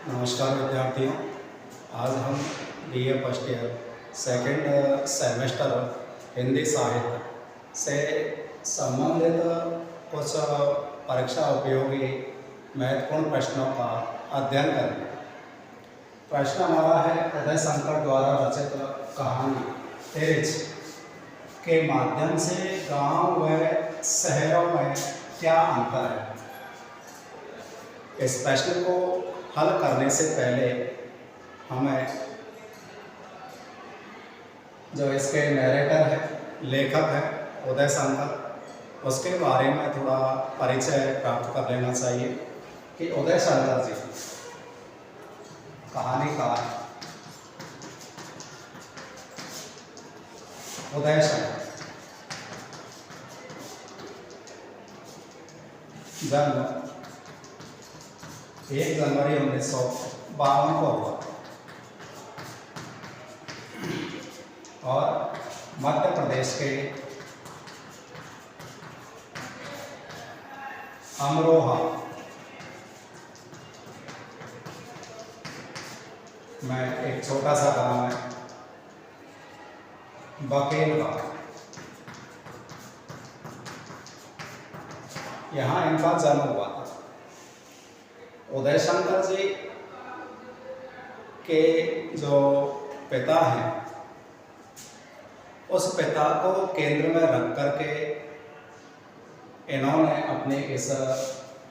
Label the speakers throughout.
Speaker 1: नमस्कार विद्यार्थियों। आज हम BA first year second semester Hindi साहित्य से संबंधित कुछ परीक्षा उपयोगी महत्वपूर्ण प्रश्नों का अध्ययन करेंगे। प्रश्न हमारा है, उदय शंकर द्वारा रचित कहानी तेज के माध्यम से गांव व शहरों में क्या अंतर है। इस प्रश्न को हल करने से पहले हमें जो इसके नैरेटर है, लेखक है उदय शंकर, उसके बारे में थोड़ा परिचय प्राप्त कर लेना चाहिए कि उदय शंकर जी कहानीकार उदय शंकर जन्म 1 जनवरी 1952 को हुआ और मध्य प्रदेश के अमरोहा में एक छोटा सा गांव है बकेलवा, यहाँ इनका जन्म हुआ था। उदय शंकर जी के जो पिता हैं, उस पिता को केंद्र में रख करके इन्होंने अपनी इस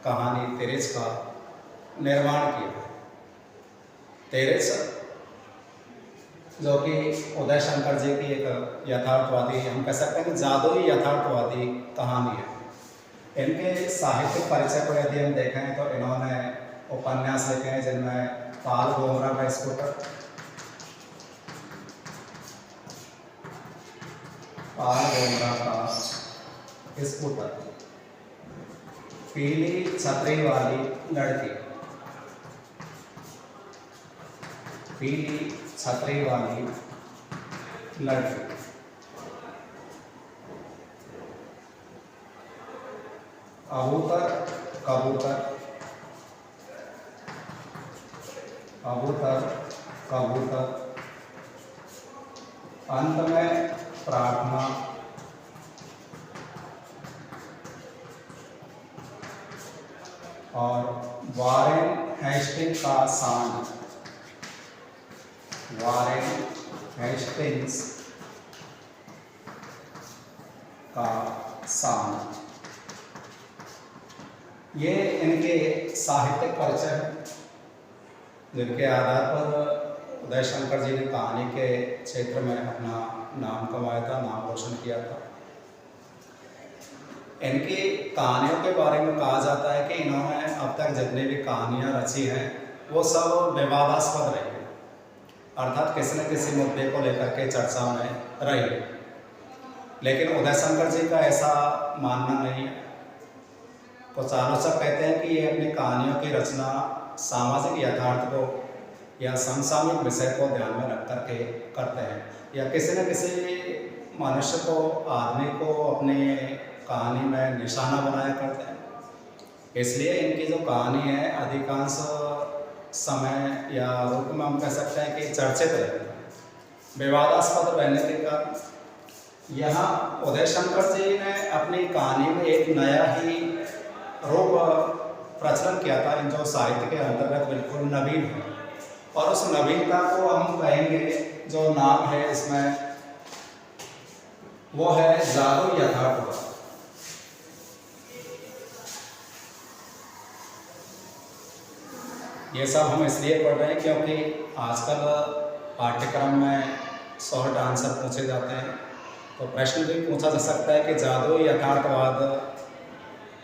Speaker 1: कहानी तेरेस का निर्माण किया। तेरेस जो कि उदय शंकर जी की एक यथार्थवादी, हम कह सकते हैं कि जादुई यथार्थवादी कहानी है। इनके साहित्यिक परिचय को यदि हम देखें तो इन्होंने उपन्यास लिखे हैं जिनमें पाल गोमरा का स्कूटर, पाल गोमरा का स्कूटर, पीली छतरी वाली लड़की, पीली छतरी वाली लड़की, कबूतर कबूतर कबूतर कबूतर, अंत में प्रार्थना, और वारेन हेस्टिंग्स का सांड, वारेन हेस्टिंग्स का सांड। ये इनके साहित्यिक परिचय हैं जिनके आधार पर उदय शंकर जी ने कहानी के क्षेत्र में अपना नाम कमाया था, नाम रोशन किया था। इनकी कहानियों के बारे में कहा जाता है कि इन्होंने अब तक जितनी भी कहानियाँ रची हैं वो सब विवादास्पद रही है, अर्थात किसी न किसी मुद्दे को लेकर के चर्चा में रही। लेकिन उदय शंकर जी का ऐसा मानना नहीं है। कुछ आलोचक कहते हैं कि ये अपनी कहानियों की रचना सामाजिक यथार्थ को या समसामयिक विषय को ध्यान में रख करके करते हैं, या किसी न किसी मनुष्य को, आदमी को अपने कहानी में निशाना बनाया करते हैं। इसलिए इनकी जो कहानी है अधिकांश समय या रूप में हम कह सकते हैं कि चर्चित रहती है। विवादास्पद रहने के कारण यहाँ उदय शंकर जी ने अपनी कहानी में एक नया ही रूप प्रचलन किया था, जो साहित्य के अंतर्गत बिल्कुल नवीन है। और उस नवीनता को हम कहेंगे, जो नाम है इसमें वो है जादू यथार्थवाद। ये सब हम इसलिए पढ़ रहे हैं क्योंकि आजकल पाठ्यक्रम में शॉर्ट आंसर पूछे जाते हैं, तो प्रश्न भी पूछा जा सकता है कि जादू यथार्थवाद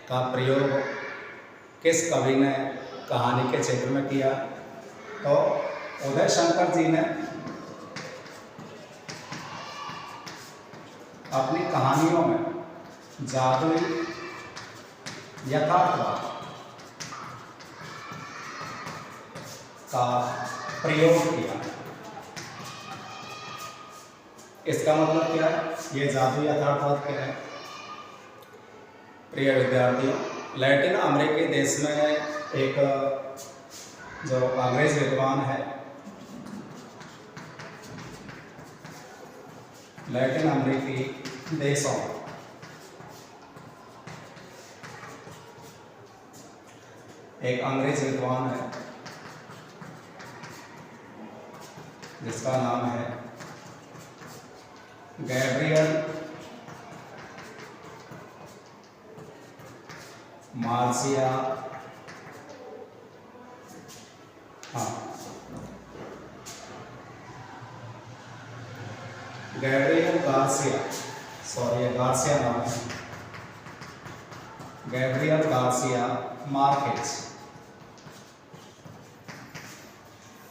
Speaker 1: का प्रयोग किस कवि ने कहानी के क्षेत्र में किया। तो उदय शंकर जी ने अपनी कहानियों में जादुई यथार्थवाद का प्रयोग किया। इसका मतलब क्या है, ये जादू यथार्थवाद क्या है। प्रिय विद्यार्थियों, लैटिन अमेरिकी देश में एक जो अंग्रेज विद्वान है लैटिन अमेरिकी देशों एक अंग्रेज विद्वान है जिसका नाम है गैब्रियल मार्सिया गैब्रियल गार्सिया नाम है, गैब्रियल गार्सिया मार्केज।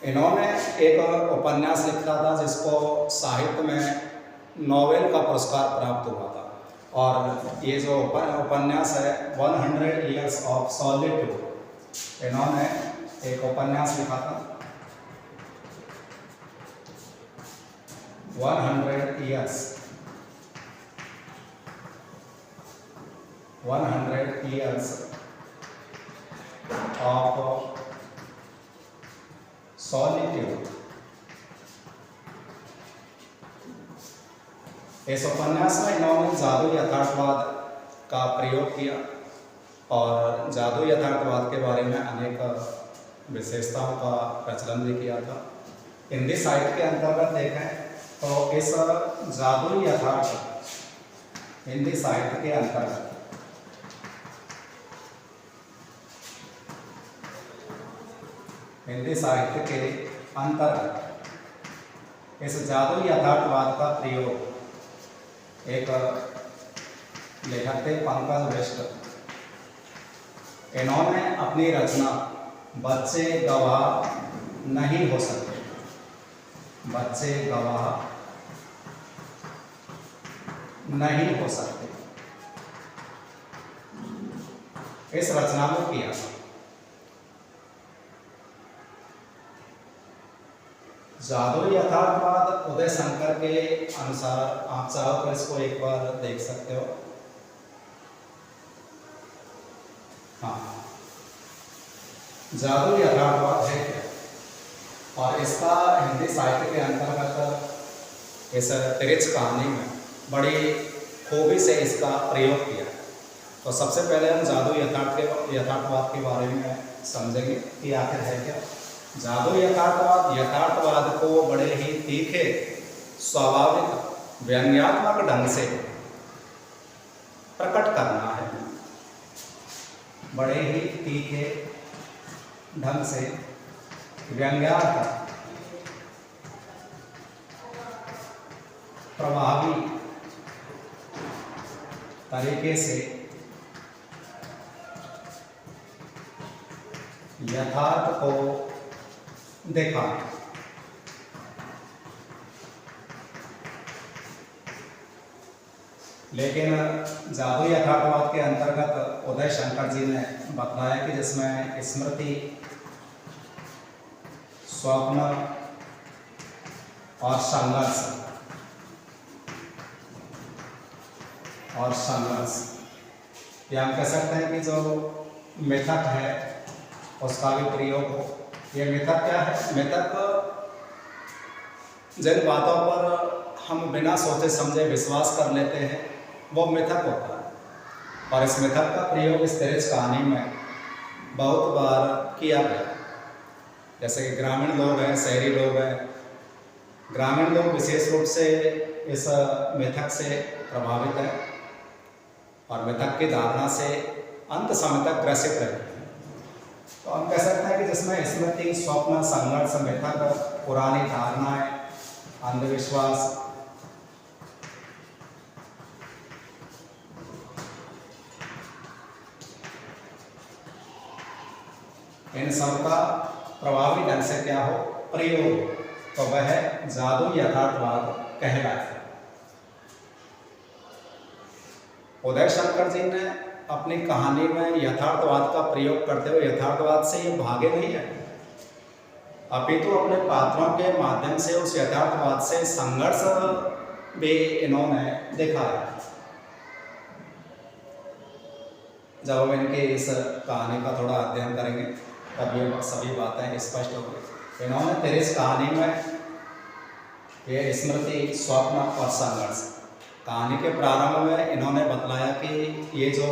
Speaker 1: इन्होंने एक उपन्यास लिखा था जिसको साहित्य में नोबेल का पुरस्कार प्राप्त हुआ था, और ये जो उपन्यास है 100 Years of Solitude, इन्होंने एक उपन्यास लिखा था 100 years of solitude। इस उपन्यास में इन्होंने जादू यथार्थवाद का प्रयोग किया और जादू यथार्थवाद के बारे में अनेक विशेषताओं का प्रचलन भी किया था। हिंदी साहित्य के अंतर्गत देखें तो इस जादू यथार्थ हिंदी साहित्य के अंतर्गत इस जादू यथार्थवाद का प्रयोग एक लेखक थे पंकज बिष्ट, इन्होंने अपनी रचना बच्चे गवाह नहीं हो सकते, बच्चे गवाह नहीं हो सकते, इस रचना में किया। जादू यथार्थवाद उदय शंकर के अनुसार आप चाहो तो इसको एक बार देख सकते हो। हाँ, जादू यथार्थवाद है क्या, और इसका हिंदी साहित्य के अंतर्गत इस तिरछ कहानी में बड़ी खूबी से इसका प्रयोग किया। तो सबसे पहले हम जादू यथार्थवाद के बारे में समझेंगे कि आखिर है क्या। जादू यथार्थवाद को बड़े ही तीखे, स्वाभाविक, व्यंग्यात्मक ढंग से प्रकट करना है, बड़े ही तीखे ढंग से व्यंग्यात्मक, प्रभावी तरीके से यथार्थ को देखा। लेकिन जादू यथार्थवाद के अंतर्गत उदय शंकर जी ने बताया कि जिसमें स्मृति, स्वप्न और संघर्ष या हम कह सकते हैं कि जो मिथक है उसका भी प्रयोग हो। ये मिथक क्या है? मिथक जिन बातों पर हम बिना सोचे समझे विश्वास कर लेते हैं वो मिथक होता है, और इस मिथक का प्रयोग इस तिरछ कहानी में बहुत बार किया गया। जैसे कि ग्रामीण लोग हैं, शहरी लोग हैं। ग्रामीण लोग विशेष रूप से इस मिथक से प्रभावित हैं और मिथक की धारणा से अंत समय तक ग्रसित रहते हैं। तो हम कह सकते हैं कि जिसमें स्मृति, स्वप्न, संघर्ष, मिथक, पुरानी धारणाएं, अंधविश्वास, इन सब का प्रभावी ढंग से क्या हो, प्रयोग हो, तो वह जादू यथार्थवाद कहलाता है। उदय शंकर जी ने अपनी कहानी में यथार्थवाद का प्रयोग करते हुए यथार्थवाद से ये भागे नहीं है, अपितु अपने पात्रों के माध्यम से उस यथार्थवाद से संघर्ष भी इन्होंने दिखाया। जब हम इनके इस कहानी का थोड़ा अध्ययन करेंगे तब ये सभी बातें स्पष्ट हो गई। इन्होंने तेरेस कहानी में ये स्मृति, स्वप्न और संघर्ष, कहानी के प्रारंभ में इन्होंने बतलाया कि ये जो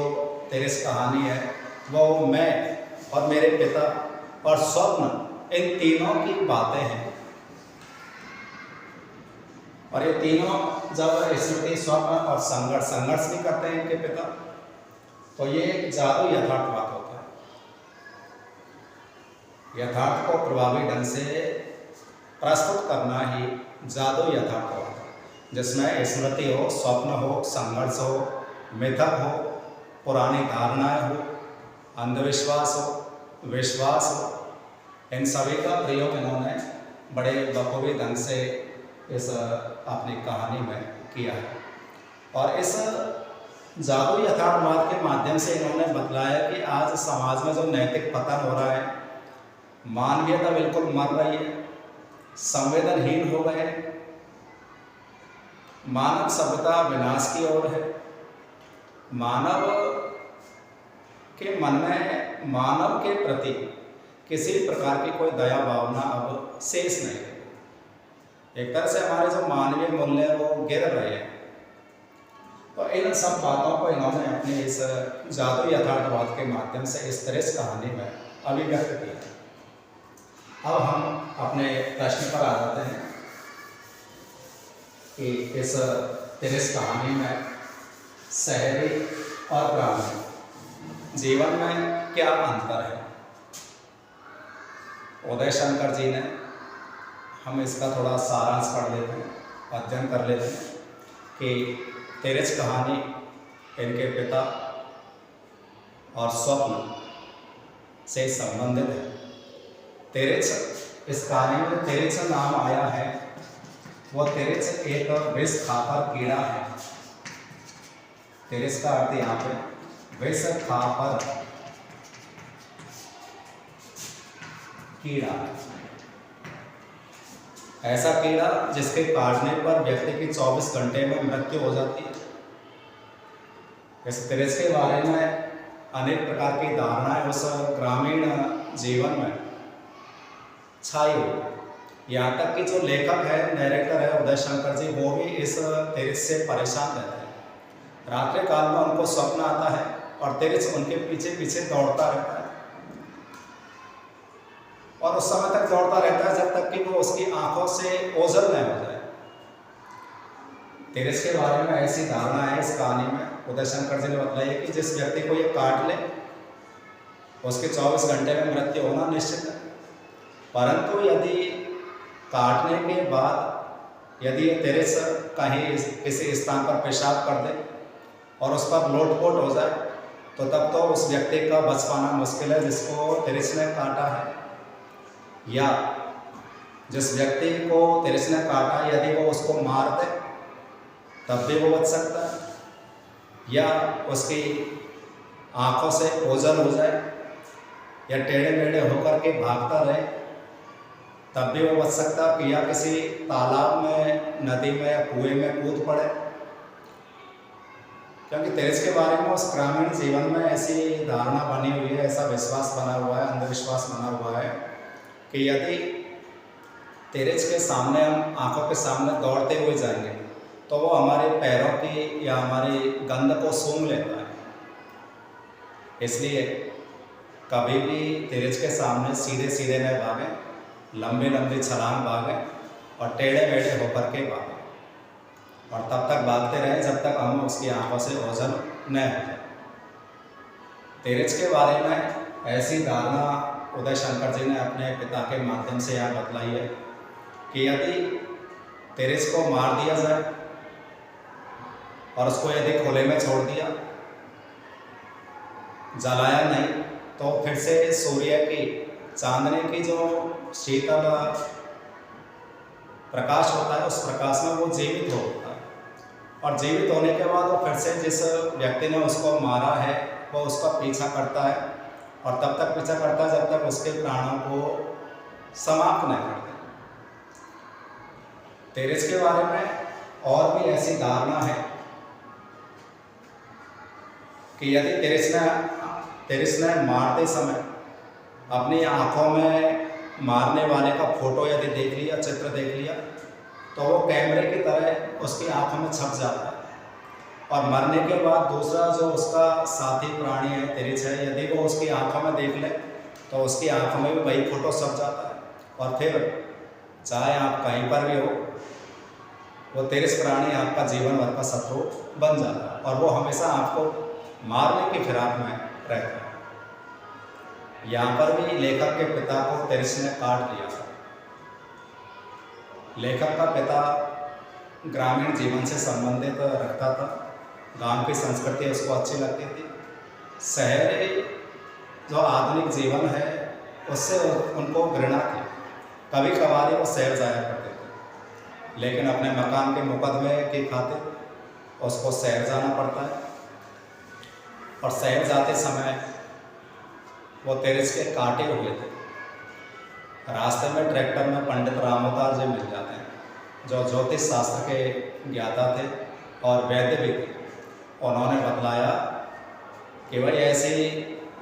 Speaker 1: तेरेस कहानी है वो मैं और मेरे पिता और स्वप्न, इन तीनों की बातें हैं। और ये तीनों जब स्मृति, स्वप्न और संघर्ष भी करते हैं इनके पिता, तो ये जादू यथार्थवाद होता है। यथार्थ को प्रभावी ढंग से प्रस्तुत करना ही जादू यथार्थवाद है, जिसमें स्मृति हो, स्वप्न हो, संघर्ष हो, मिथक हो, पुरानी धारणाएं हो, अंधविश्वास हो, विश्वास हो, इन सभी का प्रयोग इन्होंने बड़े बखूबी ढंग से इस अपनी कहानी में किया है। और इस जादू यथार्थवाद के माध्यम से इन्होंने बतलाया कि आज समाज में जो नैतिक पतन हो रहा है, मानवीयता बिल्कुल मर रही है, संवेदनहीन हो गए, मानव सभ्यता विनाश की ओर है, मानव के मन में मानव के प्रति किसी प्रकार की कोई दया भावना अब शेष नहीं है। एक तरह से हमारे जो मानवीय मूल्य है वो गिर रहे हैं। तो इन सब बातों को इन्होंने अपने इस जादू यथार्थवाद के माध्यम से इस तरह कहानी में अभिव्यक्त किया। अब हम अपने प्रश्न पर आ जाते हैं कि इस तिरस कहानी में शहरी और ग्रामीण जीवन में क्या अंतर है। उदय शंकर जी ने, हम इसका थोड़ा सारांश पढ़ लेते हैं, अध्ययन कर लेते हैं कि तिरस कहानी इनके पिता और स्वप्न से संबंधित है। तिरस, इस कहानी में तिरस नाम आया है, वो तिरस एक विष खाकर कीड़ा है। तिरस का अर्थ यहाँ पे विष खाकर कीड़ा, ऐसा कीड़ा जिसके काटने पर व्यक्ति की 24 घंटे में मृत्यु हो जाती है। इस तिरस के बारे में अनेक प्रकार की धारणाएं उस ग्रामीण जीवन में छाई हुई। यहाँ तक कि जो लेखक है, डायरेक्टर है उदय शंकर जी, वो भी इस तिरस से परेशान रहते हैं। रात्रि काल में उनको स्वप्न आता है और तिरस उनके पीछे पीछे दौड़ता रहता है और उस समय तक दौड़ता रहता है जब तक कि वो उसकी आंखों से ओझल न हो जाए। तिरस के बारे में ऐसी धारणा है इस कहानी में, उदय शंकर जी ने बताया कि जिस व्यक्ति को ये काट ले उसके 24 घंटे में मृत्यु होना निश्चित है। परंतु यदि काटने के बाद यदि ये तिरस कहीं किसी स्थान पर पेशाब कर दे और उस पर लोटपोट हो जाए तो तब तो उस व्यक्ति का बच पाना मुश्किल है जिसको तिरस ने काटा है। या जिस व्यक्ति को तिरस ने काटा, यदि वो उसको मार दे तब भी वो बच सकता है, या उसकी आंखों से ओझल हो जाए या टेढ़े मेढ़े होकर के भागता रहे तब भी वो बच सकता है, या किसी तालाब में, नदी में या कुएं में कूद पड़े। क्योंकि तिरस के बारे में उस ग्रामीण जीवन में ऐसी धारणा बनी हुई है, ऐसा विश्वास बना हुआ है, अंधविश्वास बना हुआ है कि यदि तिरस के सामने हम आंखों के सामने दौड़ते हुए जाएंगे तो वो हमारे पैरों की या हमारी गंध को सूंघ लेता है। इसलिए कभी भी तिरस के सामने सीधे सीधे न भागें, लंबी लंबी छलांग भागें और टेढ़े मेढ़े होकर के भागें, और तब तक भागते रहें जब तक हम उसकी आंखों से ओझल न हो जाए। तिरस के बारे में ऐसी धारणा उदय शंकर जी ने अपने पिता के माध्यम से यहाँ बतलाई है कि यदि तिरस को मार दिया जाए और उसको यदि खुले में छोड़ दिया, जलाया नहीं, तो फिर से सूर्य की, चांदनी की जो शीतल प्रकाश होता है उस प्रकाश में वो जीवित होता है, और जीवित होने के बाद वो फिर से जिस व्यक्ति ने उसको मारा है वो उसका पीछा करता है, और तब तक पीछा करता है जब तक उसके प्राणों को समाप्त नहीं कर दे। तिरस के बारे में और भी ऐसी धारणा है कि यदि तिरस ने मारते समय अपनी आँखों में मारने वाले का फोटो यदि देख लिया, चित्र देख लिया, तो वो कैमरे की तरह उसकी आँखों में छप जाता है। और मरने के बाद दूसरा जो उसका साथी प्राणी है, तिरिच है, यदि वो उसकी आँखों में देख ले तो उसकी आँखों में भी वही फोटो छप जाता है। और फिर चाहे आप कहीं पर भी हो, वो तिरिच प्राणी आपका जीवन भर का शत्रु बन जाता है और वो हमेशा आपको मारने की फिराक में रहता है। यहाँ पर भी लेखक के पिता को तिरिच ने काट लिया था। लेखक का पिता ग्रामीण जीवन से संबंधित रखता था, गांव की संस्कृति उसको अच्छी लगती थी। शहरी जो आधुनिक जीवन है उससे उनको घृणा थी। कभी कभार वो शहर जाया करते थे, लेकिन अपने मकान के मुकदमे की खातिर उसको शहर जाना पड़ता है। और शहर जाते समय वो तिरिच के काटे हुए थे। रास्ते में ट्रैक्टर में पंडित रामोतार जी मिल जाते हैं, जो ज्योतिष शास्त्र के ज्ञाता थे और वैद्य भी थे। उन्होंने बतलाया कि भाई ऐसी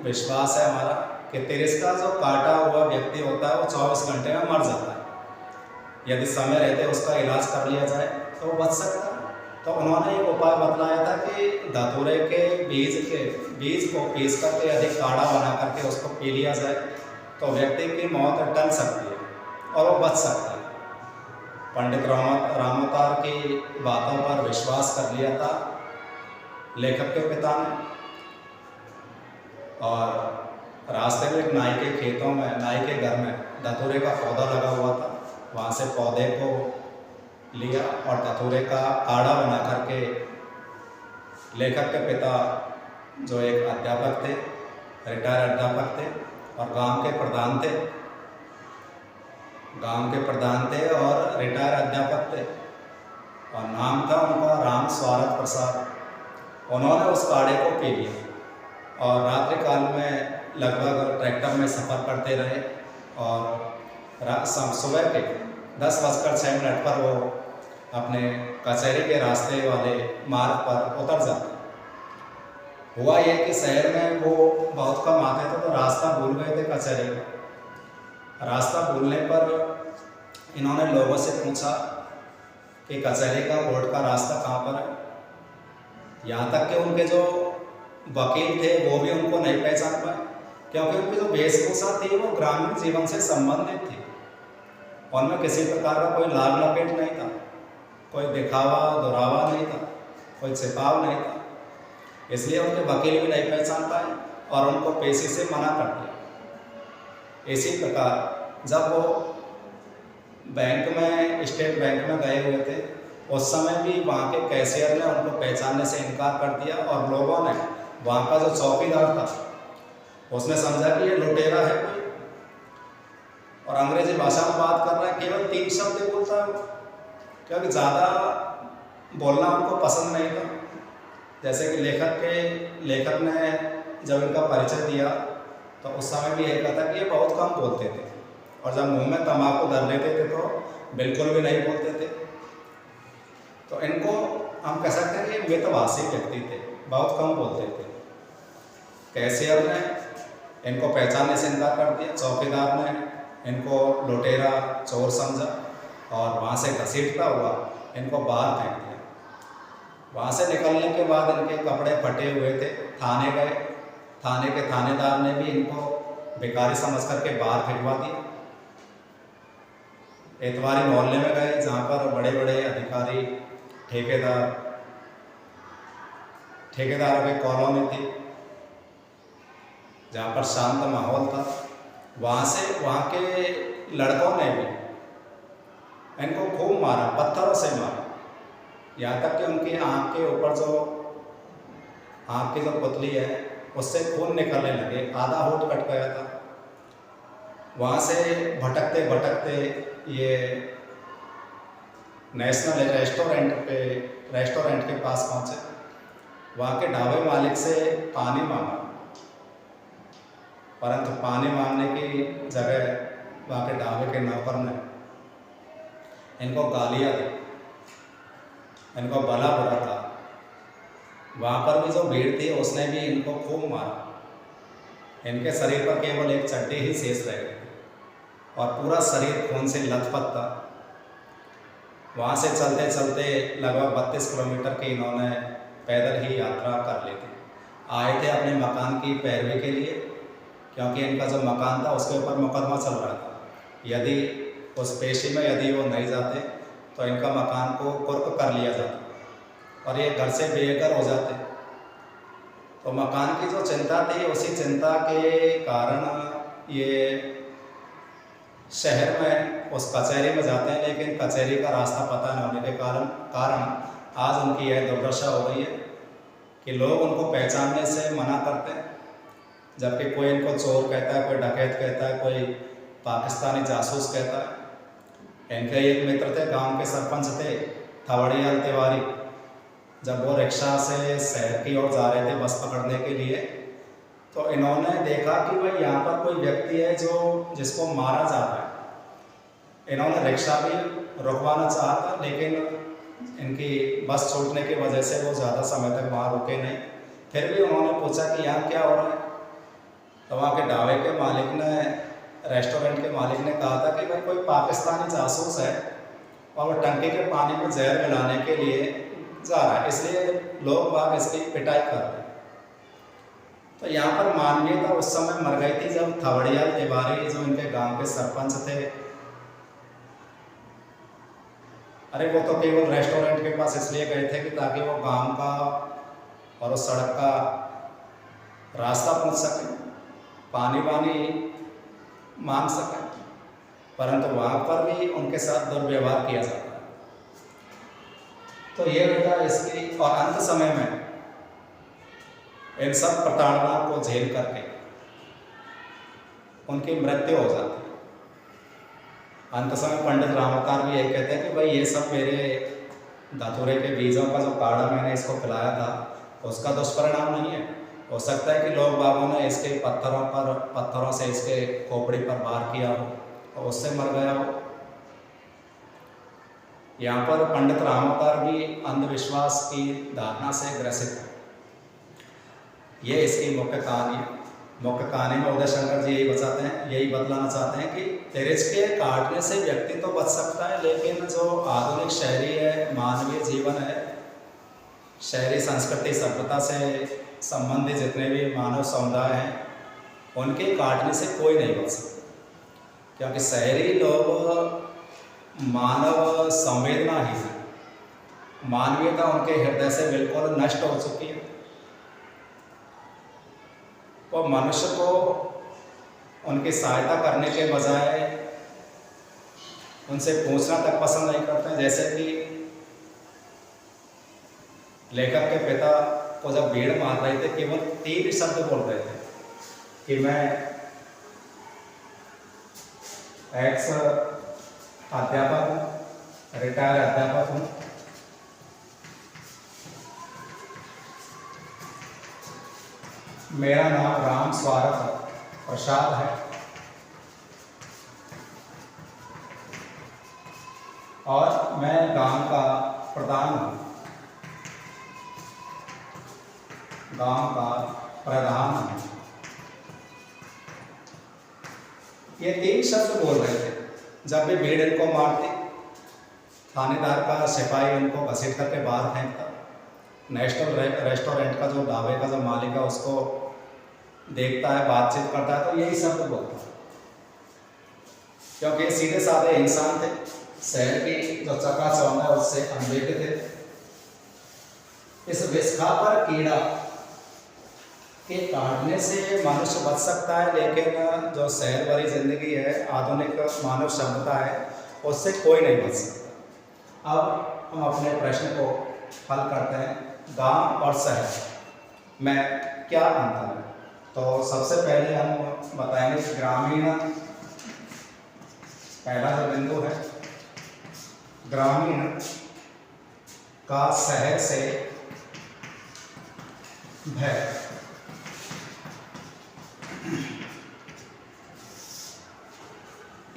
Speaker 1: विश्वास है हमारा कि तिरिच का जो काटा हुआ व्यक्ति होता है वो 24 घंटे में मर जाता है। यदि समय रहते उसका इलाज कर लिया जाए तो वो बच सकता है। तो उन्होंने एक उपाय बतलाया था कि धतूरे के बीज को पीस करके यदि काढ़ा बना करके उसको पी लिया जाए तो व्यक्ति की मौत टल सकती है और वो बच सकता है। पंडित रामोतार की बातों पर विश्वास कर लिया था लेखक के पिता ने। और रास्ते में एक नाई के खेतों में, नाई के घर में धतूरे का पौधा लगा हुआ था। वहाँ से पौधे को लिया और धतूरे का काढ़ा बना करके लेखक के पिता, जो एक अध्यापक थे, रिटायर अध्यापक थे और गांव के प्रधान थे और रिटायर अध्यापक थे, और नाम था उनका राम स्वारथ प्रसाद। उन्होंने उस काढ़े को पी लिया और रात्रि काल में लगभग ट्रैक्टर में सफ़र करते रहे और सुबह के 10:06 पर वो अपने कचहरी के रास्ते वाले मार्ग पर उतर जाते। हुआ ये कि शहर में वो बहुत कम आते थे तो रास्ता भूल गए थे कचहरी का। रास्ता भूलने पर इन्होंने लोगों से पूछा कि कचहरी का कोर्ट का रास्ता कहाँ पर है। यहाँ तक कि उनके जो वकील थे वो भी उनको नहीं पहचान पाए, क्योंकि उनकी जो वेशभूषा थी वो ग्रामीण जीवन से संबंधित थी। उनमें किसी प्रकार का कोई लाभ लपेट नहीं था, कोई दिखावा दुरावा नहीं था, कोई छिपाव नहीं था। इसलिए उनके वकील भी नहीं पहचान पाए और उनको पेशी से मना कर दिया। इसी प्रकार जब वो बैंक में, स्टेट बैंक में गए हुए थे, उस समय भी वहाँ के कैशियर ने उनको पहचानने से इनकार कर दिया और लोगों ने, वहाँ का जो चौकीदार था उसने समझा कि ये लुटेरा है कोई, और अंग्रेजी भाषा में बात कर रहा है, केवल 3 शब्द बोलता है, क्योंकि ज़्यादा बोलना उनको पसंद नहीं था। जैसे कि लेखक ने जब इनका परिचय दिया तो उस समय भी यही कहा था कि ये बहुत कम बोलते थे, और जब मुंह में तंबाकू धर लेते थे तो बिल्कुल भी नहीं बोलते थे। तो इनको हम कह सकते हैं कि ये मितभाषी व्यक्ति थे, बहुत कम बोलते थे। कैशियर ने इनको पहचानने से इनकार कर दिया, चौकीदार ने इनको लुटेरा, चोर समझा और वहाँ से घसीटता हुआ इनको बाहर फेंक दिया। वहाँ से निकलने के बाद इनके कपड़े फटे हुए थे, थाने गए। थाने के थानेदार ने भी इनको भिखारी समझ करके बाहर भिजवा दिया। एतवारी मोहल्ले में गए, जहाँ पर बड़े बड़े अधिकारी, ठेकेदारों की कॉलोनी थी, जहाँ पर शांत माहौल था। वहाँ के लड़कों ने भी इनको खूब मारा, पत्थरों से मारा, यहाँ तक कि उनकी आँख के ऊपर आँख की जो पुतली है उससे खून निकलने लगे, आधा होठ कट गया था। वहाँ से भटकते भटकते ये नेशनल रेस्टोरेंट के पास पहुँचे। वहाँ के ढाबे मालिक से पानी मांगा, परंतु पानी मांगने की जगह वहाँ के ढाबे के नौकर ने इनको गालियाँ दी, इनको भला बुरा कहा। वहाँ पर भी जो भीड़ थी उसने भी इनको खूब मारा, इनके शरीर पर केवल एक चड्डी ही शेष रह गई और पूरा शरीर खून से लथपथ था। वहाँ से चलते चलते लगभग 32 किलोमीटर की इन्होंने पैदल ही यात्रा कर ली थी। आए थे अपने मकान की पैरवी के लिए, क्योंकि इनका जो मकान था उसके ऊपर मुकदमा चल रहा था। यदि उस पेशी में यदि वो नहीं जाते तो इनका मकान को कुर्क कर लिया जाता और ये घर से बेघर हो जाते। तो मकान की जो चिंता थी, उसी चिंता के कारण ये शहर में उस कचहरी में जाते हैं, लेकिन कचहरी का रास्ता पता न होने के कारण आज उनकी यह दुर्दशा हो गई है कि लोग उनको पहचानने से मना करते हैं। जबकि कोई इनको चोर कहता है, कोई डकैत कहता है, कोई पाकिस्तानी जासूस कहता है। इनके एक मित्र थे, गांव के सरपंच थे, थवड़ियाल तिवारी। जब वो रिक्शा से शहर की ओर जा रहे थे बस पकड़ने के लिए, तो इन्होंने देखा कि भाई यहाँ पर कोई व्यक्ति है जिसको मारा जा रहा है। इन्होंने रिक्शा भी रुकवाना चाहा था, लेकिन इनकी बस छूटने की वजह से वो ज़्यादा समय तक वहाँ रुके नहीं। फिर भी उन्होंने पूछा कि यहाँ क्या हो रहा है। तो वहाँ के ढाबे के मालिक ने, रेस्टोरेंट के मालिक ने कहा था कि भाई कोई पाकिस्तानी जासूस है और वो टंकी के पानी में जहर मिलाने के लिए जा रहा है, इसलिए लोग बाग इसकी पिटाई कर रहे हैं। तो यहाँ पर मानवीयता उस समय मर गई थी जब थवड़ियाल तिवारी, जो इनके गांव के सरपंच थे, अरे वो तो केवल रेस्टोरेंट के पास इसलिए गए थे कि ताकि वो गांव का और उस सड़क का रास्ता पूछ सकें, पानी वानी मांग सकें, परंतु वहाँ पर भी उनके साथ दुर्व्यवहार किया जाता है। तो ये बेटा इसकी, और अंत समय में इन सब प्रताड़ना को झेल करके उनकी मृत्यु हो जाती है। अंत समय पंडित रामावतार भी यही कहते हैं कि भाई ये सब मेरे धतूरे के बीजों का जो काढ़ा मैंने इसको पिलाया था उसका दुष्परिणाम नहीं है। हो सकता है कि लोग बागों ने इसके पत्थरों से इसके खोपड़ी पर वार किया हो और उससे मर गया हो। यहाँ पर पंडित रामावतार भी अंधविश्वास की धारणा से ग्रसित है। ये इसकी मुख्य कहानी है। मुख्य कहानी में उदय शंकर जी यही बतलाना चाहते हैं कि तिरछ के काटने से व्यक्ति तो बच सकता है, लेकिन जो आधुनिक शहरी है, मानवीय जीवन है, शहरी संस्कृति सभ्यता से संबंधित जितने भी मानव समुदाय हैं, उनके काटने से कोई नहीं बच सकता। क्योंकि शहरी लोग मानव संवेदना ही है, मानवीयता उनके हृदय से बिल्कुल नष्ट हो चुकी है। वो मनुष्य को उनकी सहायता करने के बजाय उनसे पूछना तक पसंद नहीं करते हैं। जैसे कि लेखक के पिता को जब भीड़ मार रहे थे, केवल 3 शब्द बोल रहे थे कि मैं एक्स अध्यापक हूँ, रिटायर अध्यापक हूँ, मेरा नाम राम स्वागत प्रसाद है और मैं गांव का प्रधान हूँ, गांव का प्रधान हूँ। ये 3 शब्द बोल रहे थे। जब भी भीड़ इनको मारती, थानेदार का सिपाही इनको घसीट करके बाहर फेंकता। नेशनल रेस्टोरेंट का जो ढाबे का जो मालिक है उसको देखता है, बातचीत करता है, तो यही शब्द बोलता है। क्योंकि ये सीधे साधे इंसान थे, शहर की जो चकाचौंध है उससे अनभिज्ञ थे। इस विषखापर कीड़ा के काटने से मनुष्य बच सकता है, लेकिन जो शहर भरी जिंदगी है, आधुनिक मानव सभ्यता है, उससे कोई नहीं बच सकता। अब हम अपने प्रश्न को हल करते हैं। गांव और शहर में क्या अंतर है? तो सबसे पहले हम बताएंगे ग्रामीण, पहला जो बिंदु है ग्रामीण का शहर से भय।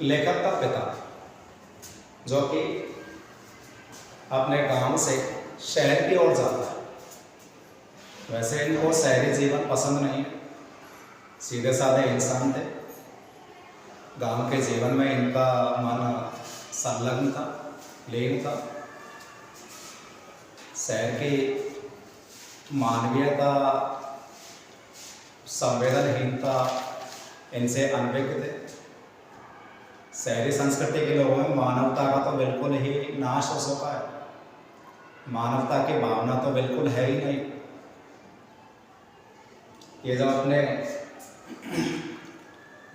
Speaker 1: लेखक का पिता जो कि अपने गांव से शहर की ओर जाता है, वैसे इनको शहरी जीवन पसंद नहीं है, सीधे साधे इंसान थे। गांव के जीवन में इनका मन संलग्न था, लीन था। शहर की मानवीयता, संवेदनहीनता इनसे अनभिज्ञ थे। शहरी संस्कृति के लोगों में मानवता का तो बिल्कुल ही नाश हो चुका है। मानवता की भावना तो बिल्कुल है ही नहीं। ये जब अपने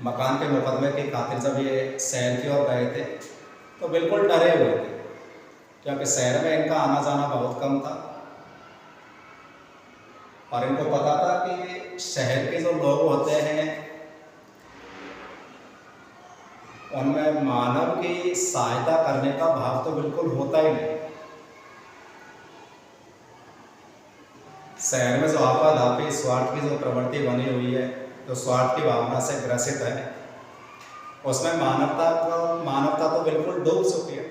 Speaker 1: मकान के मुकदमे की खातिर जब ये शहर की ओर गए थे तो बिल्कुल डरे हुए थे, क्योंकि शहर में इनका आना जाना बहुत कम था और इनको पता था कि शहर के जो लोग होते हैं उनमें मानव की सहायता करने का भाव तो बिल्कुल होता ही नहीं। शहर में जो आपाधापी स्वार्थ की जो प्रवृत्ति बनी हुई है, जो स्वार्थ की भावना से ग्रसित है, उसमें मानवता तो बिल्कुल डूब चुकी है।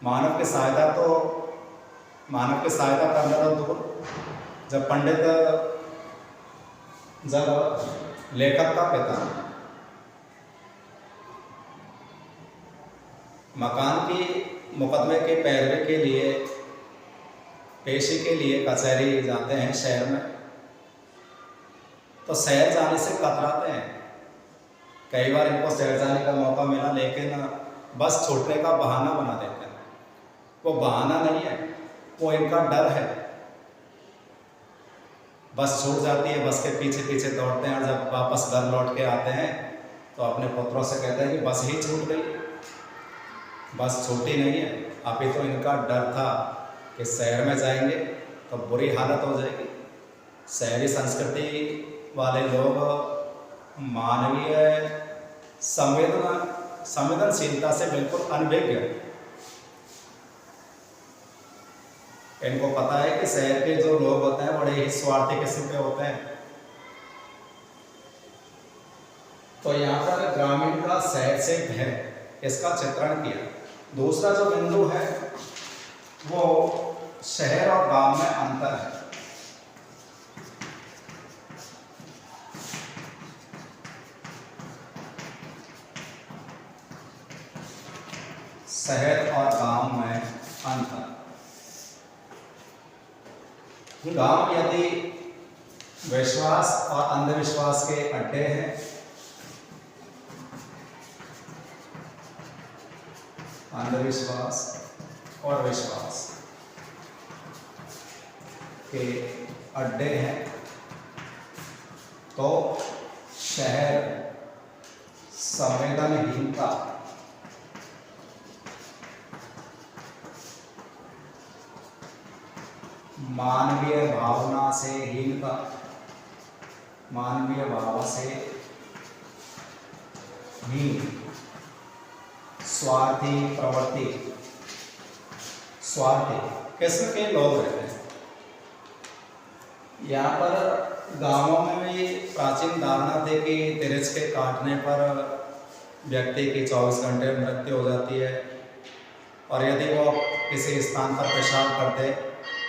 Speaker 1: मानव की सहायता करने तो दूर, जब लेखक का पिता मकान की मुकदमे के पैरवी के लिए, पेशी के लिए कचहरी जाते हैं शहर में, तो शहर जाने से कतराते हैं। कई बार इनको शहर जाने का मौका मिला, लेकिन बस छूटने का बहाना बना देते हैं। वो बहाना नहीं है, वो इनका डर है। बस छूट जाती है, बस के पीछे पीछे दौड़ते हैं और जब वापस घर लौट के आते हैं तो अपने पुत्रों से कहते हैं कि बस ही छूट गई। बस छूटी नहीं है, अभी तो इनका डर था कि शहर में जाएंगे तो बुरी हालत हो जाएगी। शहरी संस्कृति वाले लोग मानवीय संवेदनशीलता से बिल्कुल अनभिज्ञ हैं। इनको पता है कि शहर के जो लोग होते हैं बड़े ही स्वार्थी किस्म के होते हैं। तो यहाँ पर ग्रामीण का शहर से भय, इसका चित्रण किया। दूसरा जो बिंदु है वो शहर और गांव में अंतर है। शहर और गांव में अंतर। गांव यदि विश्वास और अंधविश्वास के अड्डे हैं, अंधविश्वास और विश्वास के अड्डे हैं, तो शहर संवेदनहीनता, मानवीय भावना से हीनता, मानवीय भाव से हीन, स्वार्थी प्रवृत्ति, स्वार्थी किस्म के लोग रहते हैं। यहाँ पर गांवों में भी प्राचीन धारणा थी कि तिरछ के काटने पर व्यक्ति की 24 घंटे में मृत्यु हो जाती है, और यदि वो किसी स्थान पर पेशाब करते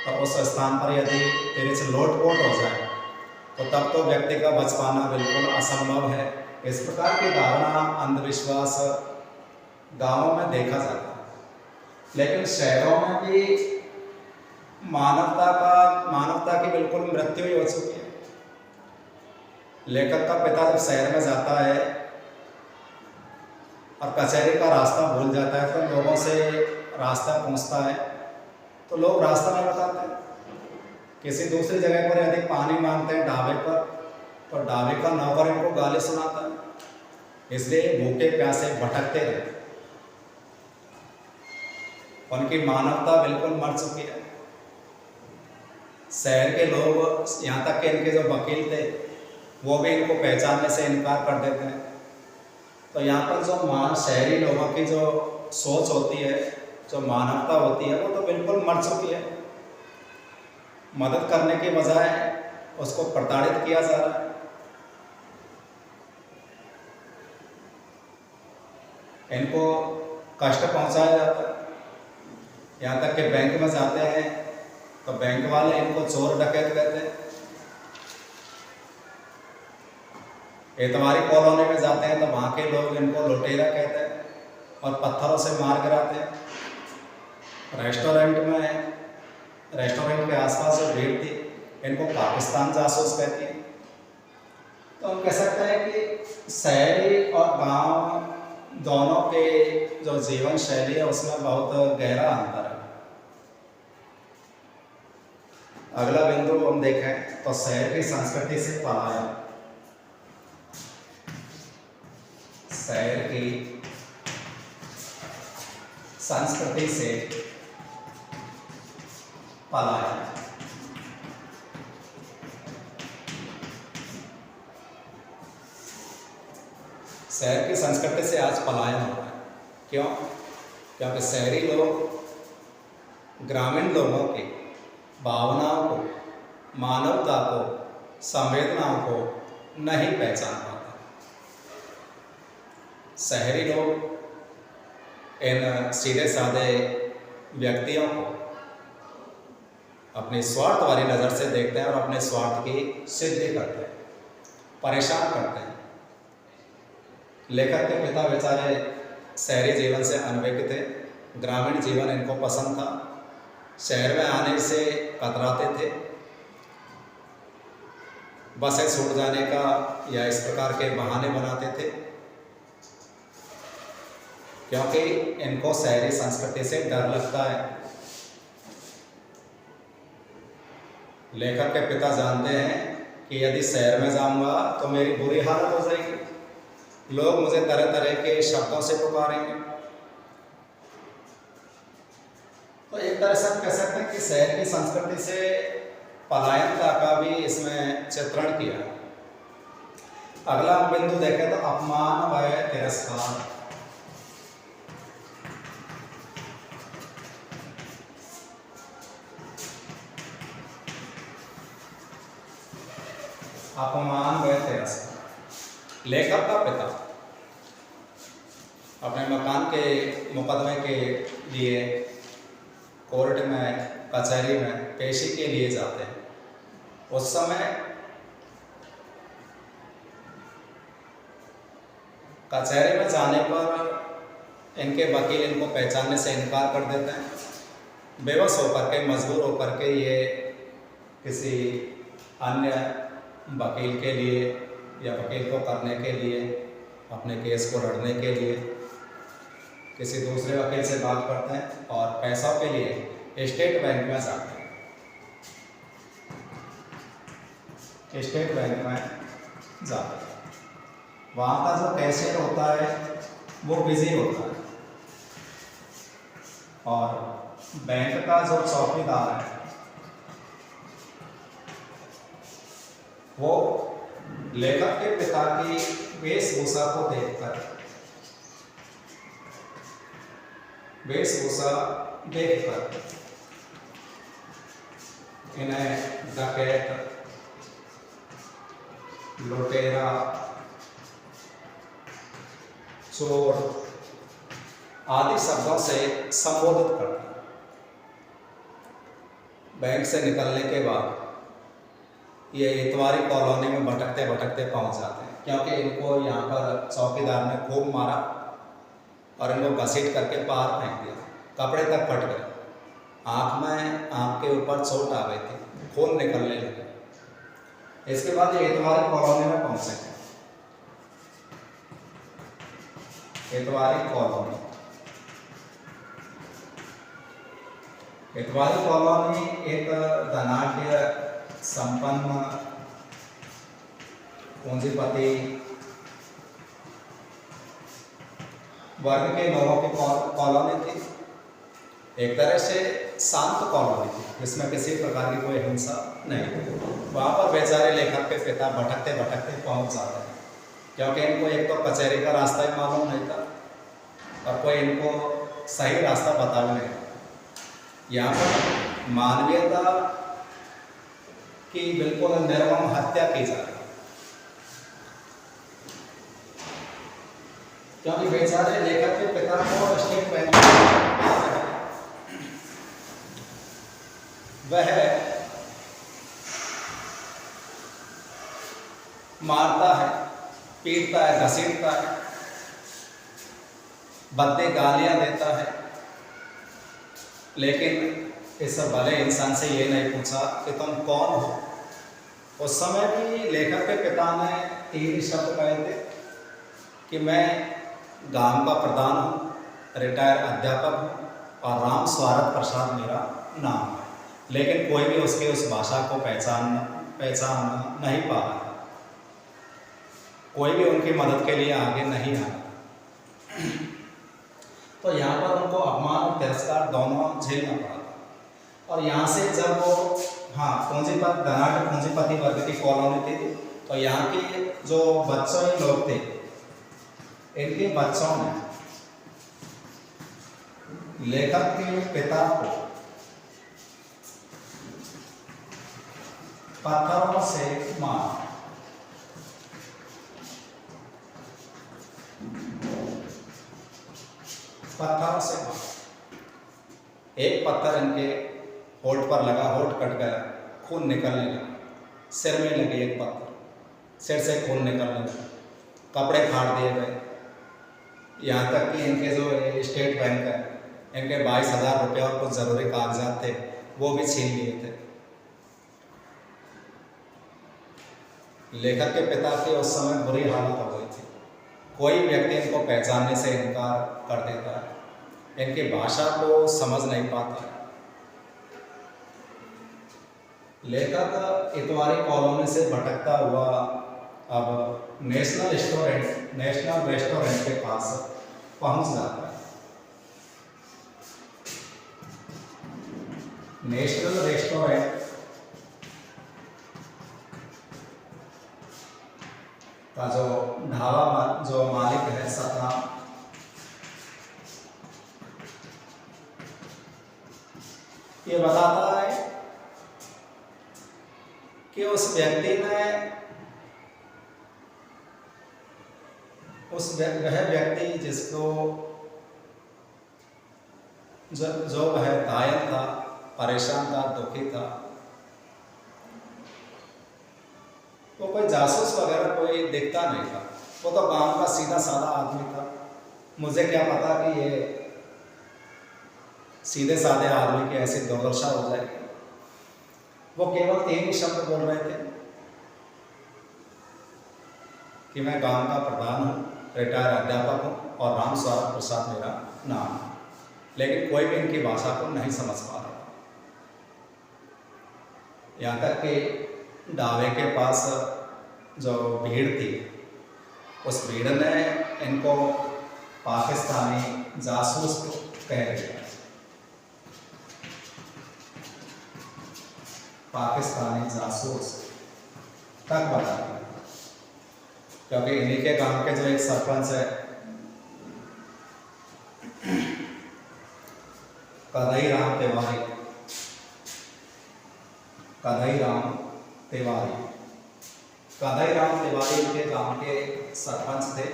Speaker 1: तो उस स्थान पर यदि तिरछ लोटपोट हो जाए तो तब तो व्यक्ति का बच पाना बिल्कुल असंभव है। इस प्रकार की धारणा, अंधविश्वास गांवों में देखा जाता है। लेकिन शहरों में भी मानवता की बिल्कुल मृत्यु ही हो चुकी है। लेखक का पिता जब शहर में जाता है और कचहरी का रास्ता भूल जाता है तो लोगों से रास्ता पूछता है तो लोग रास्ता नहीं बताते। किसी दूसरी जगह पर यदि पानी मांगते हैं ढाबे पर, तो ढाबे का नौकर इनको गाली सुनाता है। इसलिए भूखे प्यासे भटकते रहते। उनकी मानवता बिल्कुल मर चुकी है। शहर के लोग, यहाँ तक कि इनके जो वकील थे वो भी इनको पहचानने से इनकार कर देते हैं। तो यहाँ पर जो शहरी लोगों की जो सोच होती है, जो मानवता होती है, वो तो बिल्कुल मर चुकी है। मदद करने के बजाय उसको प्रताड़ित किया जा रहा है। इनको कष्ट पहुंचाया जाता है। यहाँ तक कि बैंक में जाते हैं तो बैंक वाले इनको चोर डकैत कहते हैं। एतवारी कॉलोनी में जाते हैं तो वहाँ के लोग इनको लुटेरा कहते हैं और पत्थरों से मार गिराते हैं। रेस्टोरेंट के आसपास जो भीड़ थी इनको पाकिस्तान जासूस कहती है। तो हम कह सकते हैं कि शहरी और गांव दोनों के जो जीवन शैली है उसमें बहुत गहरा अंतर है। अगला बिंदु हम देखें तो शहर की संस्कृति से पलायन। शहर की संस्कृति से पलायन। शहर की संस्कृति से आज पलायन हो रहा है। क्यों? क्योंकि शहरी लोग ग्रामीण लोगों की भावनाओं को, मानवता को, संवेदनाओं को नहीं पहचान पाते। शहरी लोग इन सीधे साधे व्यक्तियों को अपनी स्वार्थ वाली नज़र से देखते हैं और अपने स्वार्थ की सिद्धि करते हैं, परेशान करते हैं। लेखक के पिता बेचारे शहरी जीवन से अनभिज्ञ थे, ग्रामीण जीवन इनको पसंद था, शहर में आने से कतराते थे। बसें छूट जाने का या इस प्रकार के बहाने बनाते थे क्योंकि इनको शहरी संस्कृति से डर लगता है। लेखक के पिता जानते हैं कि यदि शहर में जाऊंगा तो मेरी बुरी हालत हो जाएगी, लोग मुझे तरह तरह के शब्दों से पुकारेंगे। तो एक तरह से हम कह सकते हैं कि शहर की संस्कृति से पलायनता का भी इसमें चित्रण किया। अगला हम बिंदु देखें तो अपमान व तिरस्कार। अपमान व तिरस्कार। लेखक का पिता अपने मकान के मुकदमे के लिए कोर्ट में, कचहरी में पेशी के लिए जाते हैं। उस समय कचहरी में जाने पर इनके वकील इनको पहचानने से इनकार कर देते हैं। बेबस होकर के, मजबूर होकर के ये किसी अन्य वकील के लिए या वकील को करने के लिए, अपने केस को लड़ने के लिए किसी दूसरे वकील से बात करते हैं और पैसों के लिए स्टेट बैंक में जाते हैं। स्टेट बैंक में जाते हैं, वहाँ का जो कैशियर होता है वो बिजी होता है और बैंक का जो चौकीदार है वो लेखक के पिता की वेशभूषा को देखकर इन्हें डकैत, लुटेरा, चोर आदि शब्दों से संबोधित करते हैं। बैंक से निकलने के बाद ये इतवारी कॉलोनी में भटकते भटकते पहुंच जाते हैं क्योंकि इनको यहाँ पर चौकीदार ने खूब मारा और इनको घसीट करके बाहर फेंक दिया, कपड़े तक फट गए, आँख के ऊपर चोट आ गई थी, खून निकलने लगे। इसके बाद ये इतवारी कॉलोनी में पहुंचे। इतवारी कॉलोनी एक धनाढ्य, संपन्न, पूंजीपति वर्ग के लोगों की कॉलोनी थी। एक तरह से शांत कॉलोनी थी जिसमें किसी प्रकार की कोई हिंसा नहीं थी। वहाँ पर बेचारे लेखक के पिता भटकते भटकते पहुँच जाते हैं क्योंकि इनको एक तो कचहरी का रास्ता ही मालूम नहीं था और कोई इनको सही रास्ता बता भी नहीं। यहाँ पर मानवीयता की बिल्कुल निर्मम हत्या की जा रही है क्योंकि बेचारे लेखक के पिता को स्टेट बैंक वह मारता है, पीटता है, घसीटता है, भद्दे गालियां देता है, लेकिन इस भले इंसान से ये नहीं पूछा कि तुम कौन हो। उस समय भी लेखक के पिता ने 3 शब्द कहे थे कि मैं गांव का प्रधान हूँ, रिटायर अध्यापक हूँ और राम स्वारथ प्रसाद मेरा नाम है। लेकिन कोई भी उसके उस भाषा को पहचान नहीं पा रहा था, कोई भी उनकी मदद के लिए आगे नहीं आया। तो यहाँ पर उनको अपमान और तिरस्कार दोनों झेलना पड़ा था। और यहाँ से जब वो पूंजीपत धनाढ़ पूंजीपति वर्ग की कॉलोनी थी, तो यहाँ के जो बच्चों ही लोग थे, इनके बच्चों ने लेखक के पिता को पत्थरों से मारा। पत्थरों से मारा। एक पत्थर इनके होठ पर लगा, होठ कट गया, खून निकलने लगा। सिर में लगी एक पत्थर, सिर से खून निकलने लगा, कपड़े फाड़ दिए गए। यहाँ तक कि इनके जो स्टेट बैंक है, इनके 22,000 रुपये और कुछ ज़रूरी कागजात थे, वो भी छीन लिए थे। लेखक के पिता की उस समय बुरी हालत हो गई थी। कोई व्यक्ति इनको पहचानने से इनकार कर देता है, इनकी भाषा को समझ नहीं पाता है। लेखक इतवारी कॉलोनी से भटकता हुआ अब नेशनल रेस्टोरेंट के पास पहुंच जाता है। नेशनल रेस्टोरेंट का जो ढाबा जो मालिक है सतनाम, ये बताता है कि उस व्यक्ति ने वह व्यक्ति जिसको जो वह घायल था, परेशान था, दुखी था, वो कोई जासूस वगैरह कोई दिखता नहीं था। वो तो गांव का सीधा साधा आदमी था। मुझे क्या पता कि ये सीधे साधे आदमी की ऐसी दुर्दशा हो जाएगी। वो केवल 3 ही शब्द बोल रहे थे कि मैं गांव का प्रधान हूँ, रिटायर अध्यापक हूँ और राम स्वारथ प्रसाद मेरा नाम है। लेकिन कोई भी इनकी भाषा को नहीं समझ पा रहा। यहाँ तक कि ढाबे के पास जो भीड़ थी, उस भीड़ ने इनको पाकिस्तानी जासूस कह दिया। पाकिस्तानी जासूस तक बता दिया, क्योंकि इन्हीं के गांव के जो एक सरपंच है, कदई राम तिवारी, कदई राम तिवारी इनके गांव के सरपंच थे।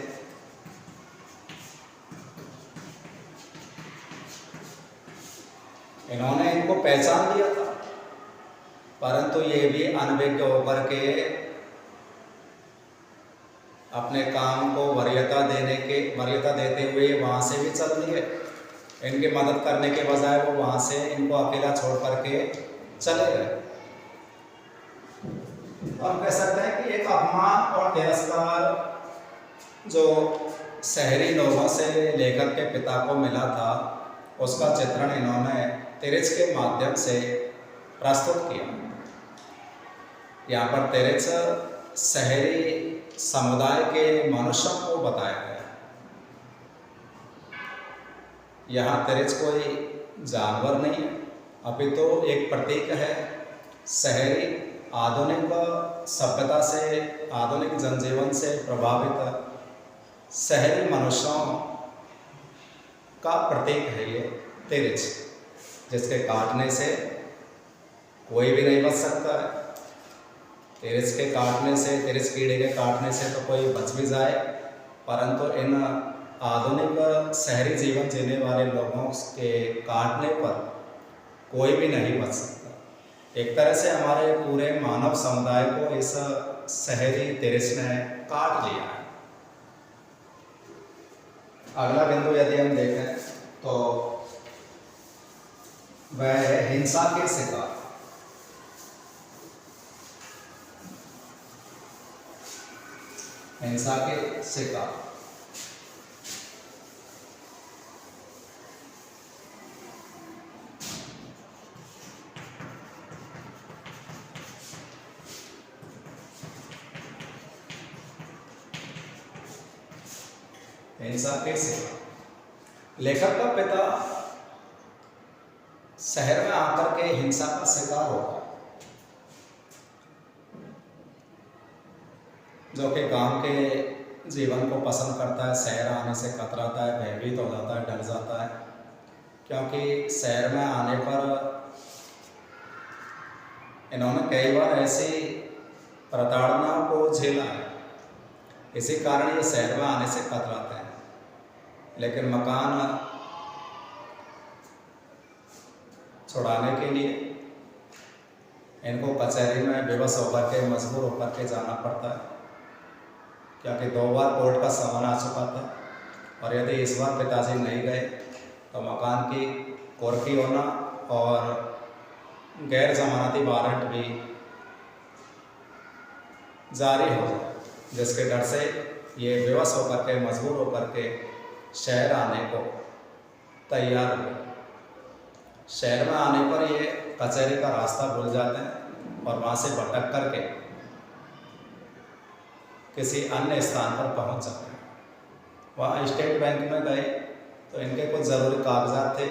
Speaker 1: इन्होंने इनको पहचान लिया था, परंतु ये भी अनभिज्ञ होकर के अपने काम को वरीयता देते हुए वहाँ से भी चल दिए। इनकी मदद करने के बजाय वो वहाँ से इनको अकेला छोड़ करके चले गए। हम कह सकते हैं कि एक अपमान और तिरस्कार जो शहरी लोगों से लेखक के पिता को मिला था, उसका चित्रण इन्होंने तिरछ के माध्यम से प्रस्तुत किया। यहाँ पर तिरछ शहरी समुदाय के मनुष्यों को बताया गया। यहाँ तिरछ कोई जानवर नहीं है, अभी तो एक प्रतीक है शहरी आधुनिक सभ्यता से, आधुनिक जनजीवन से प्रभावित शहरी मनुष्यों का प्रतीक है ये तिरछ, जिसके काटने से कोई भी नहीं बच सकता है। तिरछ के काटने से, तिरछ कीड़े के काटने से तो कोई बच भी जाए, परंतु इन आधुनिक शहरी जीवन जीने वाले लोगों के काटने पर कोई भी नहीं बच सकता। एक तरह से हमारे पूरे मानव समुदाय को इस शहरी तिरछ ने काट लिया है। अगला बिंदु यदि हम देखें तो वह है हिंसा के शिकार। हिंसा के शिकार। हिंसा के शिकार। लेखक का पिता शहर में आकर के हिंसा का शिकार होगा, जो कि गांव के जीवन को पसंद करता है, शहर आने से कतराता है, भयभीत हो जाता है, डर जाता है, क्योंकि शहर में आने पर इन्होंने कई बार ऐसी प्रताड़ना को झेला है। इसी कारण ये शहर में आने से कतराते हैं। लेकिन मकान छुड़ाने के लिए इनको कचहरी में बेबस होकर के, मजबूर होकर के जाना पड़ता है, क्योंकि 2 बार कोर्ट का समन आ चुका था। और यदि इस बार पिताजी नहीं गए तो मकान की कुर्की होना और गैर जमानती वारंट भी जारी हो जाए, जिसके डर से ये बेबस होकर के, मजबूर होकर के शहर आने को तैयार हुए। शहर में आने पर ये कचहरी का रास्ता भूल जाते हैं और वहाँ से भटक करके किसी अन्य स्थान पर पहुँच जाते हैं। वहाँ स्टेट बैंक में गए तो इनके कुछ ज़रूरी कागजात थे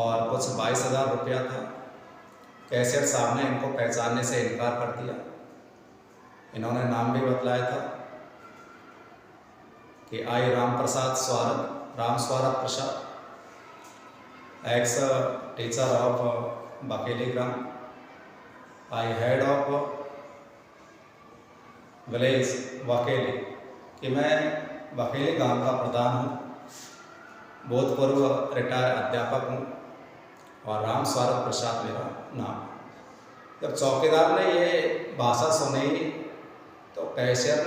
Speaker 1: और कुछ 22,000 रुपया था। कैशियर साहब ने इनको पहचानने से इनकार कर दिया। इन्होंने नाम भी बतलाया था कि I Ram Swarath Prasad, ex teacher of Bakeli gram, I head of village Vakeli, कि मैं वकेली गांव का प्रधान हूँ, भूतपूर्व रिटायर अध्यापक हूँ और राम स्वारथ प्रसाद मेरा नाम। जब चौकीदार ने ये भाषा सुनी तो कैशियर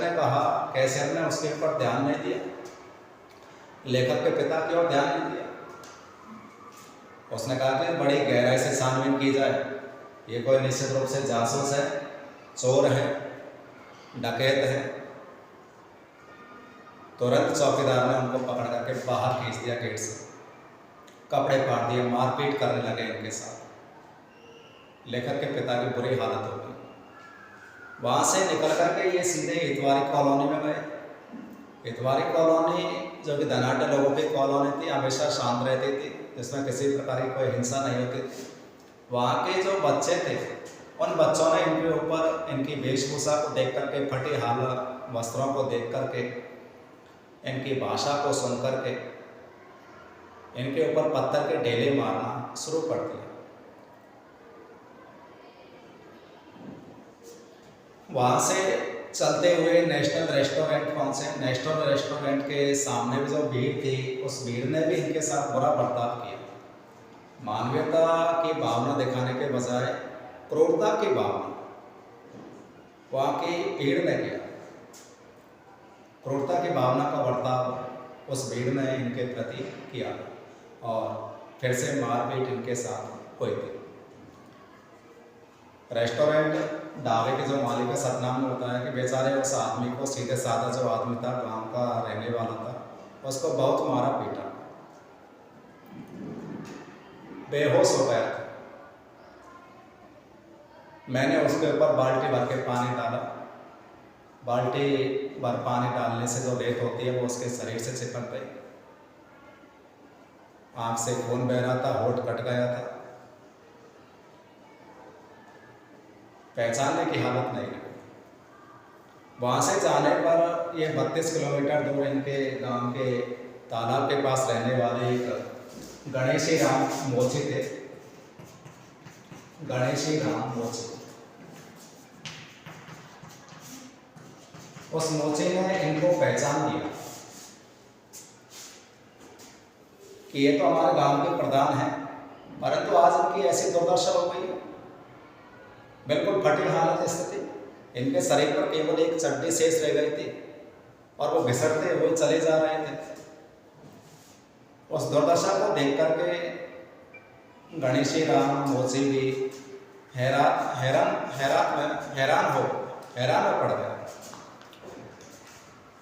Speaker 1: ने उसके ऊपर ध्यान नहीं दिया, लेखक के पिता की ओर ध्यान नहीं दिया। उसने कहा कि बड़ी गहराई से छानबीन की जाए, ये कोई निश्चित रूप से जासूस है, चोर है, डकैत है। तुरंत चौकीदार ने उनको पकड़ करके बाहर खींच दिया गेट से, कपड़े फाड़ दिए, मारपीट करने लगे इनके साथ। लेखक के पिता की बुरी हालत हो गई। वहाँ से निकल करके ये सीधे इतवारी कॉलोनी में गए। इतवारी कॉलोनी जो कि धनाढ्य लोगों की कॉलोनी थी, हमेशा शांत रहती थी, जिसमें किसी प्रकार की कोई हिंसा नहीं होती थी। वहाँ के जो बच्चे थे, उन बच्चों ने इनके ऊपर, इनकी वेशभूषा को देख करके, फटी हाल वस्त्रों को देख करके, इनकी भाषा को सुन करके इनके ऊपर पत्थर के ढेले मारना शुरू कर दिया। वहाँ से चलते हुए नेशनल रेस्टोरेंट पहुँचे। नेशनल रेस्टोरेंट के सामने भी जो भीड़ थी, उस भीड़ ने भी इनके साथ बुरा बर्ताव किया। मानवीयता की भावना दिखाने के बजाय क्रूरता की भावना वहाँ की भीड़ ने किया। क्रूरता की भावना का बर्ताव उस भीड़ ने इनके प्रति किया और फिर से मारपीट इनके साथ हुई थी। रेस्टोरेंट ढाबे के जो मालिक है, सतनाम ने बताया कि बेचारे उस आदमी को, सीधे साधा जो आदमी था, गांव का रहने वाला था, उसको बहुत मारा पीटा, बेहोश हो गया था। मैंने उसके ऊपर बाल्टी भर के पानी डाला। बाल्टी भर पानी डालने से जो रेत होती है वो उसके शरीर से चिपक गई। आँख से खून बह रहा था, होठ कट गया था, पहचानने की हालत नहीं है। वहाँ से जाने पर ये 32 किलोमीटर दूर इनके गांव के तालाब के पास रहने वाले एक गणेशी राम मोची थे। गणेशी राम मोची, उस मोची ने इनको पहचान लिया कि ये तो हमारे गांव के प्रधान हैं, परंतु आज इनकी ऐसी दुर्दशा हो गई, बिल्कुल फटी हालत स्थिति। इनके शरीर पर केवल एक चड्डी शेष रह गई थी और वो घिसटते हुए चले जा रहे थे। उस दुर्दशा को देख करके गणेशी राम मोची भी हैरान में पड़ गए।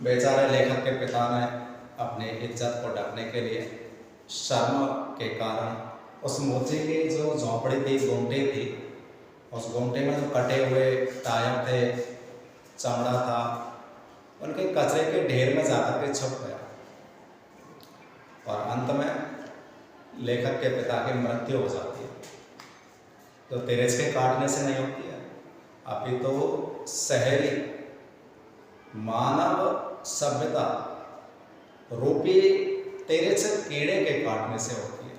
Speaker 1: बेचारे लेखक के पिता ने अपनी इज्जत को ढकने के लिए शर्म के कारण उस मोची की जो झोंपड़ी थी, गुमटी थी, उस गुमटी में जो कटे हुए टायर थे, चमड़ा था, उनके कचरे के ढेर में जाकर के छुप गया और अंत में लेखक के पिता की मृत्यु हो जाती है। तो तिरछ के काटने से नहीं होती है, अभी तो शहरी मानव सभ्यता रूपी तिरछ कीड़े के काटने से होती है।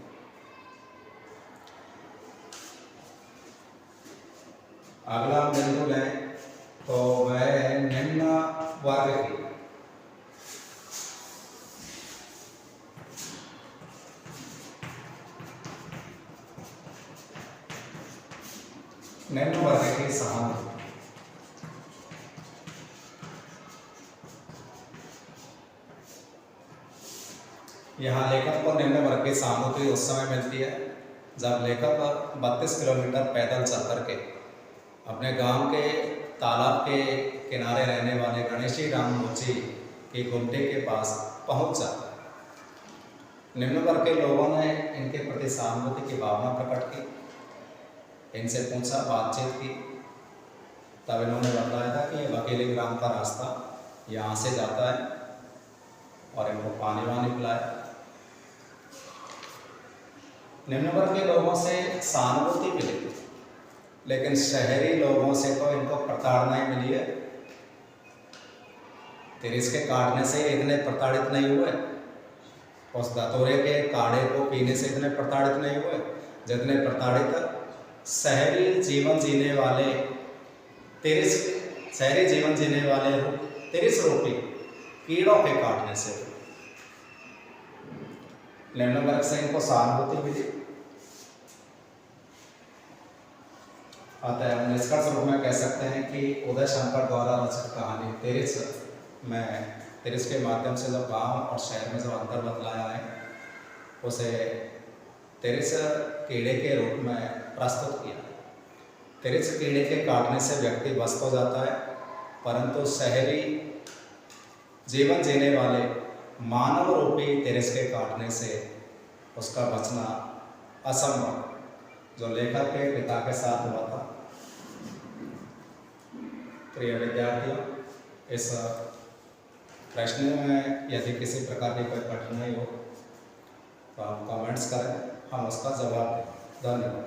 Speaker 1: अगला बिंदु लें तो वह निम्न वर्ग की सहानुभूति। यहाँ लेखक को निम्न वर्ग की सहानुभूति उस समय मिलती है जब लेखक 32 किलोमीटर पैदल चल करके अपने गांव के तालाब के किनारे रहने वाले गणेशी राम मोची की गुमटी के पास पहुंच जाता है। निम्न वर्ग के लोगों ने इनके प्रति सहानुभूति की भावना प्रकट की, इनसे पूछा, बातचीत की, तब इन्होंने बताया था कि ये बकेली ग्राम का रास्ता यहाँ से जाता है और इनको पानी वानी पिलाया। निम्न वर्ग के लोगों से सहानुभूति मिली, लेकिन शहरी लोगों से तो इनको प्रताड़ना ही मिली है। तिरछ के काटने से इतने प्रताड़ित नहीं हुए, उस धतूरे के काढ़े को पीने से इतने प्रताड़ित नहीं हुए जितने प्रताड़ित शहरी जीवन जीने वाले तिरछ रूपी कीड़ों के काटने से। निम्न वर्ग से इनको सहानुभूति मिली। अतः हम निष्कर्ष रूप में कह सकते हैं कि उदय शंकर द्वारा रचित कहानी तिरछ के माध्यम से जो गांव और शहर में जो अंतर बतलाया है उसे तिरछ कीड़े के रूप में प्रस्तुत किया। तिरछ कीड़े के काटने से व्यक्ति बच तो जाता है, परंतु शहरी जीवन जीने वाले मानव रूपी तिरछ के काटने से उसका बचना असंभव, जो लेखक के पिता के साथ हुआ था। प्रिय विद्यार्थियों, इस प्रश्न में यदि किसी प्रकार की कोई कठिनाई हो तो आप कमेंट्स करें, हम उसका जवाब दें। धन्यवाद।